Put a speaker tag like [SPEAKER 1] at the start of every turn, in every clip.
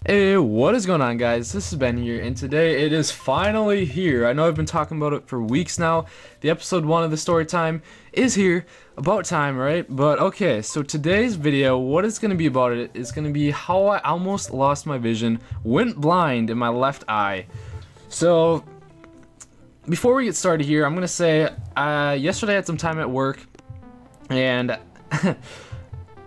[SPEAKER 1] Hey, what is going on, guys? This is Ben here, and today it is finally here. I know I've been talking about it for weeks now. The episode 1 of the story time is here. About time, right? But okay, so today's video, what it's going to be about it is going to be how I almost lost my vision, went blind in my left eye. So, before we get started here, I'm going to say, yesterday I had some time at work, and...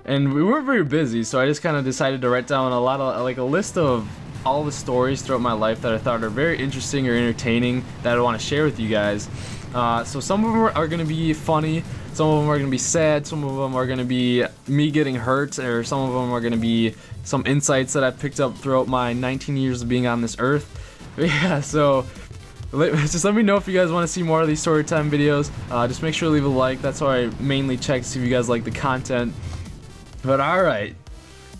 [SPEAKER 1] And we weren't very busy, so I just kind of decided to write down a lot of, like, a list of all the stories throughout my life that I thought are very interesting or entertaining that I want to share with you guys. So some of them are going to be funny, some of them are going to be sad, some of them are going to be me getting hurt, or some of them are going to be some insights that I picked up throughout my 19 years of being on this earth. But yeah, so just let me know if you guys want to see more of these storytime videos. Just make sure to leave a like. That's how I mainly check to see if you guys like the content. But alright,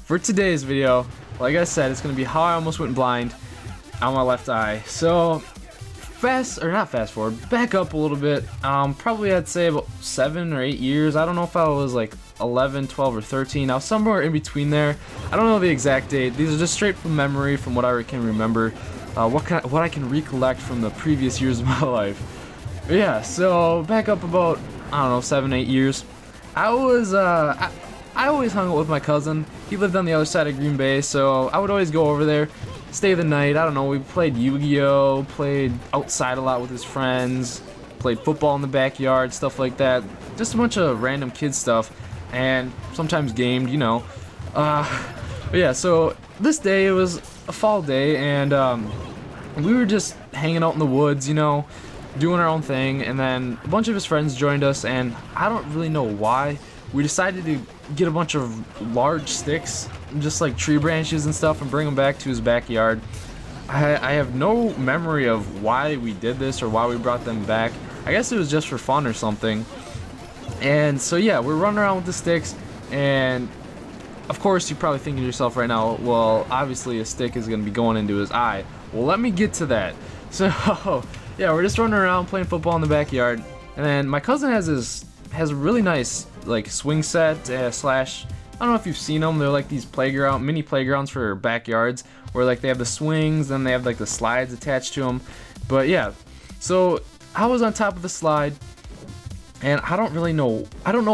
[SPEAKER 1] for today's video, like I said, it's going to be how I almost went blind on my left eye. So, not fast forward, back up a little bit, probably I'd say about 7 or 8 years. I don't know if I was like 11, 12, or 13. I was somewhere in between there. I don't know the exact date. These are just straight from memory, from what I can remember, what I can recollect from the previous years of my life. But yeah, so back up about, I don't know, 7, 8 years. I always hung out with my cousin. He lived on the other side of Green Bay, so I would always go over there, stay the night. I don't know, we played Yu-Gi-Oh, played outside a lot with his friends, played football in the backyard, stuff like that. Just a bunch of random kid stuff, and sometimes gamed, you know. But yeah, so this day, it was a fall day, and we were just hanging out in the woods, you know, doing our own thing, and then a bunch of his friends joined us, and I don't really know why. We decided to get a bunch of large sticks, just like tree branches and stuff, and bring them back to his backyard. I have no memory of why we did this or why we brought them back. I guess it was just for fun or something. And so yeah, we're running around with the sticks, and of course you're probably thinking to yourself right now, well, obviously a stick is going to be going into his eye. Well, let me get to that. So yeah, we're just running around playing football in the backyard, and then my cousin has a really nice like swing set slash, I don't know if you've seen them, they're like these mini playgrounds for backyards where like they have the swings, then they have like the slides attached to them. But yeah, so I was on top of the slide, and I don't know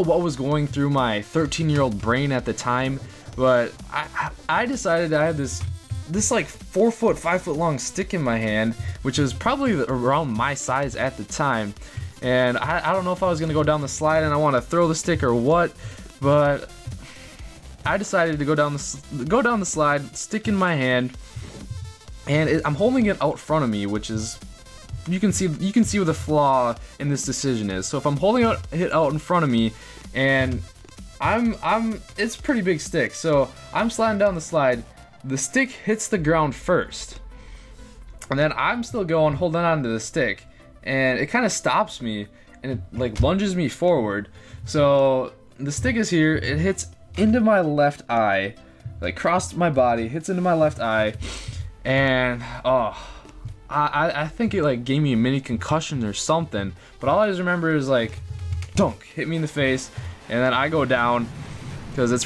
[SPEAKER 1] what was going through my 13-year-old brain at the time, but I decided I had this like 4 foot, 5 foot long stick in my hand, which was probably around my size at the time. And I don't know if I was going to go down the slide and I want to throw the stick or what, but I decided to go down the slide, stick in my hand, and I'm holding it out front of me, which is, you can see what the flaw in this decision is. So if I'm holding it out in front of me, and it's a pretty big stick, so I'm sliding down the slide, the stick hits the ground first, and then I'm still going, holding on to the stick. And it kind of stops me, and it like lunges me forward. So the stick is here, it hits into my left eye, like crossed my body, hits into my left eye, and I think it like gave me a mini concussion or something. But all I just remember is like, dunk, hit me in the face, and then I go down, because it's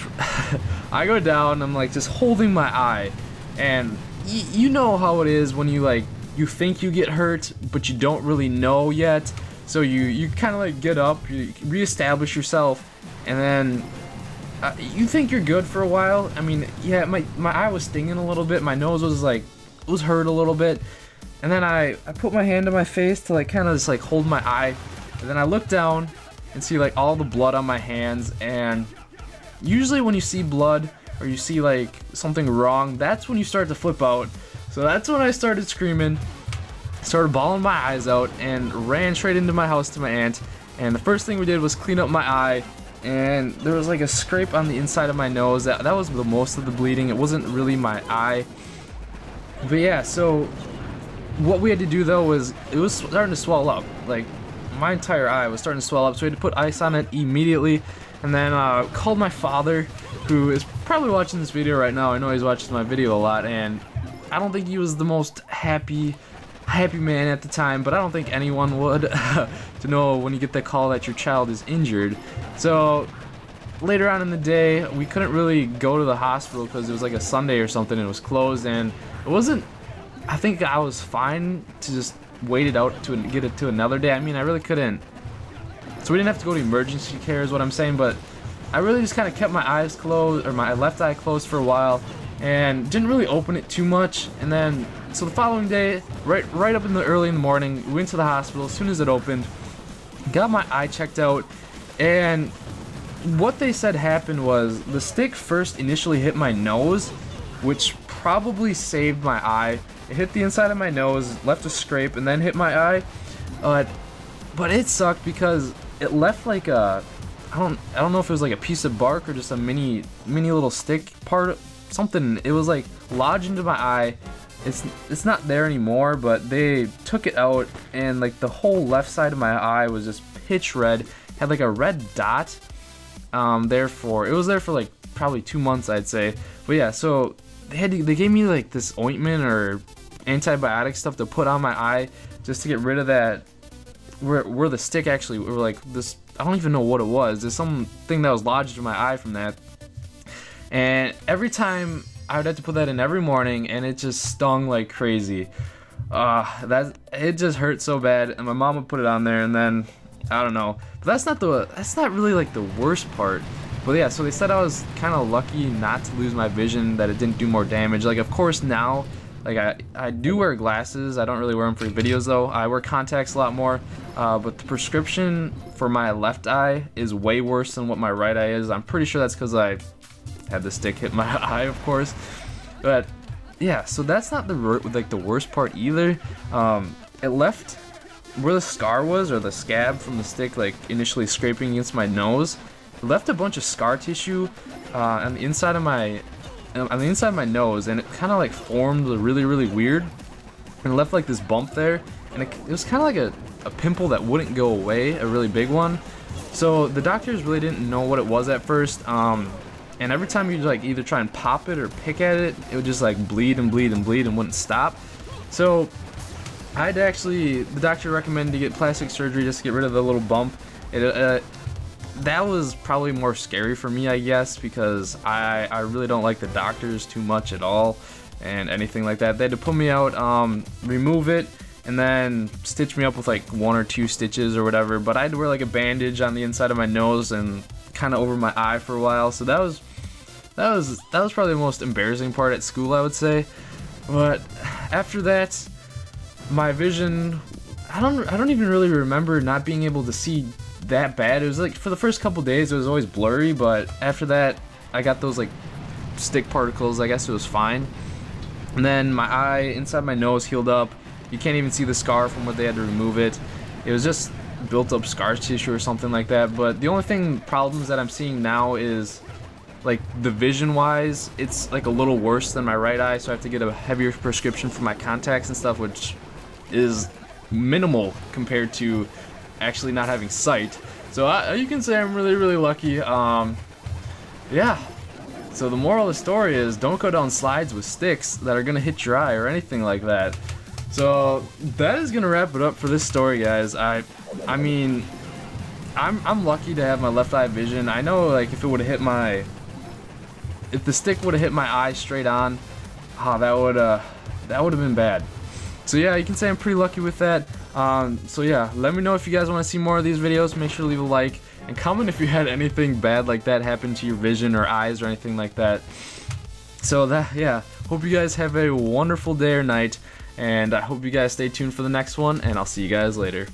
[SPEAKER 1] I go down, I'm like just holding my eye, and you know how it is when you think you get hurt, but you don't really know yet. So you kind of like get up, you reestablish yourself, and then you think you're good for a while. I mean, yeah, my eye was stinging a little bit, my nose was hurt a little bit, and then I put my hand to my face to like kind of just like hold my eye, and then I look down and see like all the blood on my hands. And usually when you see blood or you see like something wrong, that's when you start to flip out. So that's when I started screaming, started bawling my eyes out, and ran straight into my house to my aunt. And the first thing we did was clean up my eye, and there was like a scrape on the inside of my nose. That was the most of the bleeding. It wasn't really my eye. But yeah, so what we had to do though was, it was starting to swell up. Like my entire eye was starting to swell up, so we had to put ice on it immediately. And then called my father, who is probably watching this video right now. I know he's watching my video a lot, and I don't think he was the most happy man at the time, but I don't think anyone would to know when you get the call that your child is injured. So later on in the day, we couldn't really go to the hospital because it was like a Sunday or something and it was closed, and it wasn't, I think I was fine to just wait it out to get it to another day. I mean, I really couldn't, so we didn't have to go to emergency care is what I'm saying, but I really just kind of kept my eyes closed, or my left eye closed for a while, and didn't really open it too much. And then, so the following day, right up in the early in the morning, we went to the hospital as soon as it opened, got my eye checked out, and what they said happened was the stick first initially hit my nose, which probably saved my eye. It hit the inside of my nose, left a scrape, and then hit my eye. But it sucked because it left like a, I don't know if it was like a piece of bark or just a mini little stick part, something. It was like lodged into my eye. It's not there anymore, but they took it out, and like the whole left side of my eye was just pitch red. Had like a red dot. It was there for like probably 2 months, I'd say. But yeah, so they gave me like this ointment or antibiotic stuff to put on my eye just to get rid of that, where the stick actually, or like this, I don't even know what it was. There's something that was lodged in my eye from that. And every time I would have to put that in every morning, and it just stung like crazy. It just hurt so bad, and my mom would put it on there, and then I don't know. But that's not really like the worst part. But yeah, so they said I was kind of lucky not to lose my vision, that it didn't do more damage. Like, of course now, like I do wear glasses. I don't really wear them for videos though. I wear contacts a lot more. But the prescription for my left eye is way worse than what my right eye is. I'm pretty sure that's because I had the stick hit my eye, of course. But yeah, so that's not the worst part either. It left where the scar was, or the scab from the stick, like initially scraping against my nose. It left a bunch of scar tissue on the inside of my nose, and it kind of like formed really weird, and it left like this bump there, and it was kind of like a pimple that wouldn't go away, a really big one. So the doctors really didn't know what it was at first, and every time you'd like either try and pop it or pick at it, it would just like bleed and wouldn't stop. So the doctor recommended to get plastic surgery just to get rid of the little bump. That was probably more scary for me, I guess, because I really don't like the doctors too much at all and anything like that. They had to put me out, remove it, and then stitch me up with like 1 or 2 stitches or whatever. But I had to wear like a bandage on the inside of my nose and kind of over my eye for a while. So that was probably the most embarrassing part at school, I would say. But after that, my vision, I don't even really remember not being able to see that bad. It was like for the first couple days it was always blurry, but after that I got those like stick particles. I guess it was fine. And then my eye inside my nose healed up. You can't even see the scar from where they had to remove it. It was just built up scar tissue or something like that. But the only problems that I'm seeing now is like the vision wise, it's like a little worse than my right eye, so I have to get a heavier prescription for my contacts and stuff, which is minimal compared to actually not having sight. So you can say I'm really lucky. Yeah, so the moral of the story is don't go down slides with sticks that are gonna hit your eye or anything like that. So that is gonna wrap it up for this story, guys. I mean, I'm lucky to have my left eye vision. I know, like, if the stick would have hit my eye straight on, that would have been bad. So yeah, you can say I'm pretty lucky with that. So yeah, let me know if you guys want to see more of these videos. Make sure to leave a like and comment if you had anything bad like that happen to your vision or eyes or anything like that. So yeah, hope you guys have a wonderful day or night, and I hope you guys stay tuned for the next one, and I'll see you guys later.